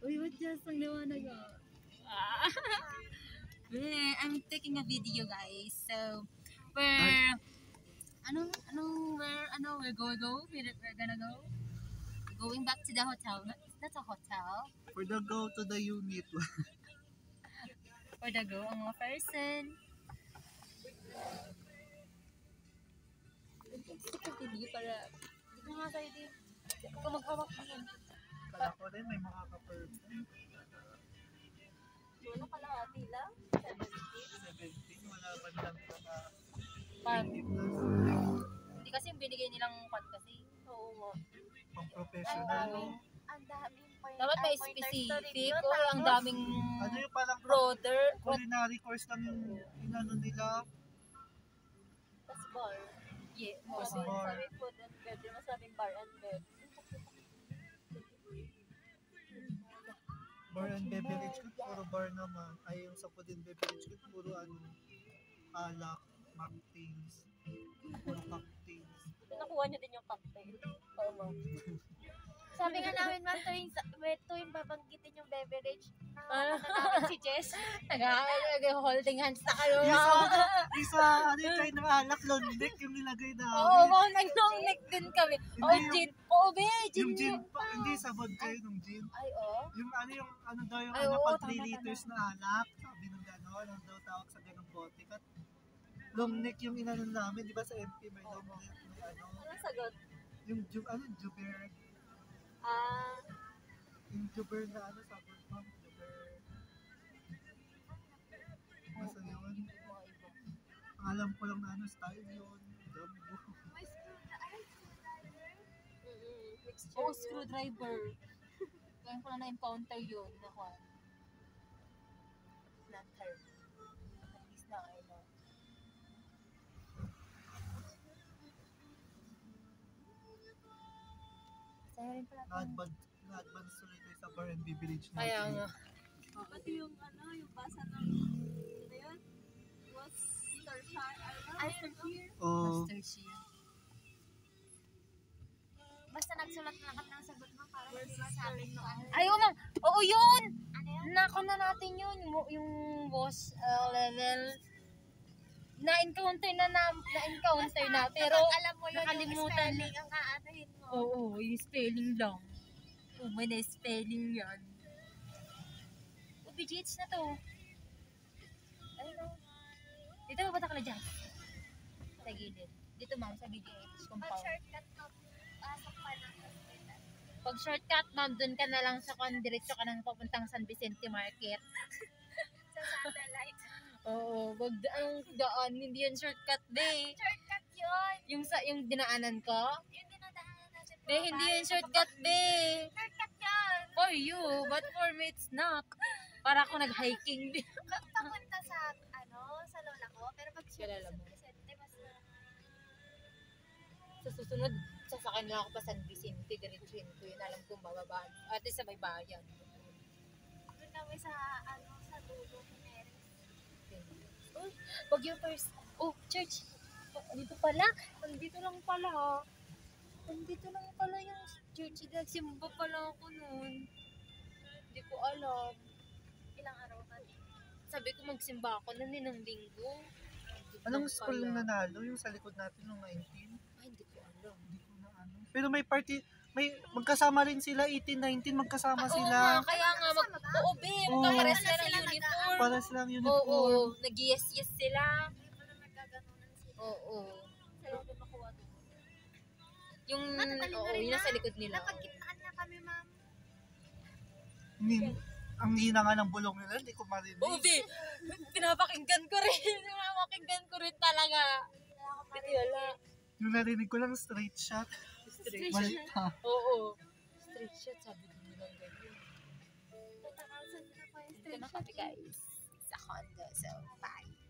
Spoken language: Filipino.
Uy, what just ang liwanag ah? I'm taking a video, guys. So, we're we're gonna go. Going back to the hotel. That's a hotel. For the go to the unit. For the go, ang mga person. Stick ang video para dito nga tayo din. Kung maghawak din. Kala ko rin may makaka-perfect. Wala kalahati lang. 17, wala ba lang saka Pag, 20 plus. hindi kasi yung binigay nilang pot kasi. Oo nga. Pang professional. Ang daming point. Dapat may specific o ang daming Ano yung parang brother. culinary course lang yung inano nila. Tas bar. Yeah, Tas more. bar. Sabi food and bed. Yung masabing bar and bed. Bar and beverage ko, puro bar naman. Ay, yung sa food and beverage ko, puro ano, alak, mocktails, puro cocktails. Nakuha niyo din yung cocktail. Oo, ma'am. Sabi nga namin, ma'am, tuwing babanggitin yung beverage, namin si Jess. Nag-holding hands na kayo. Isa, ano yung kain ng alak, londik yung nilagay na. Oo, mga nag-neck din kami. Oo, Hindi gin. Oo, be, gin. Yung gin pa, hindi sabon kayo ng gin. Ay, oh. Yung ano daw yung Ay, ano, oo, pag 3 tama, liters na alak, sabi nung gano'n, ang daw tawag sa ganong bote. At long neck yung inanon namin, di ba sa MP may long neck, may ano, Anong sagot? yung juber, yung juber na ano, sabon ma'am, juber. Basta yun. Ang alam ko lang na ano, style yun. Jumbo. May screwdriver. Mixture. Oo, screwdriver. Kaya ko na na-encounter yun. Naku. Not her. At least na I know. Saya rin pala. Na-advance tuloy tayo sa bar and beverage natin. Kaya nga. Pati yung yung basa ng, ano yun? Was Worcestershire. Oo. Master Shea. Basta nagsulat na kami ng sagot mo para hindi masabing no ano. Ay, oo ma'am. Oo, yun! Ano yun? Nako na natin yun. Yung boss level. Na-encounter na. Pero alam mo yun, nakalimutan. yung spelling ang aanahin mo. Oo, yung spelling lang. Oh, may na-spelling yan. BGH na to. Ayun o. Dito ba bata ka na dyan? Sa gilid. Dito ma'am, sa BGH compound. Pag-shortcut ka, pasok pa ng hospital. Pag shortcut ma'am, dun ka na lang sa diretso ka nang papuntang San Vicente Market. Sa satellite. Oo, wag ang daan, hindi yan shortcut, be. Shortcut yun. Yung dinaanan ko? Yung dinadaanan natin. Be, hindi yan shortcut, be. Shortcut yun. For you, but for me it's not. Para ako nag-hiking. Papunta sa, sa lola ko. Pero pag Kilala mo? Vicente, mas Sa susunod, sasakay na ako pa San Vicente, diretsuhin ko yun. Alam kong bababa. At sa may bayan. doon namin sa, sa dulo. Oh, wag yung first. Oh, church. Dito pala. Andito lang pala. Andito lang pala yung church. Nagsimba pala ako noon. Hindi ko alam. Ilang araw ka. Sabi ko magsimba ako noon ng linggo. Anong school yung nanalo? Yung sa likod natin nung 19? Ay, hindi ko alam. Hindi ko na ano. Pero may party, magkasama rin sila, 18, 19, magkasama Oo sila. nga, kaya nga oo, be, magkakares Oo. na ng uniform. Para silang Oo, uniform. nag-yes-yes sila. Hindi pa na nagkaganunan sila. Oo. Sa loob na makuha doon. Yung, Matatalino oo, rin yun nasa likod nila. Napagkitnaan na kami, ma'am. Ang hina nga ng bulong nila, hindi ko marinig. Oo, be, pinapakinggan ko rin. Pinapakinggan ko rin talaga. Hindi wala. Yung narinig ko lang straight shot. Straight Mali shot. pa. Oo. Straight shot, sabi din nilang ganyan. Tatakasan na pa yung Ito na kami guys. Sa condo, so bye.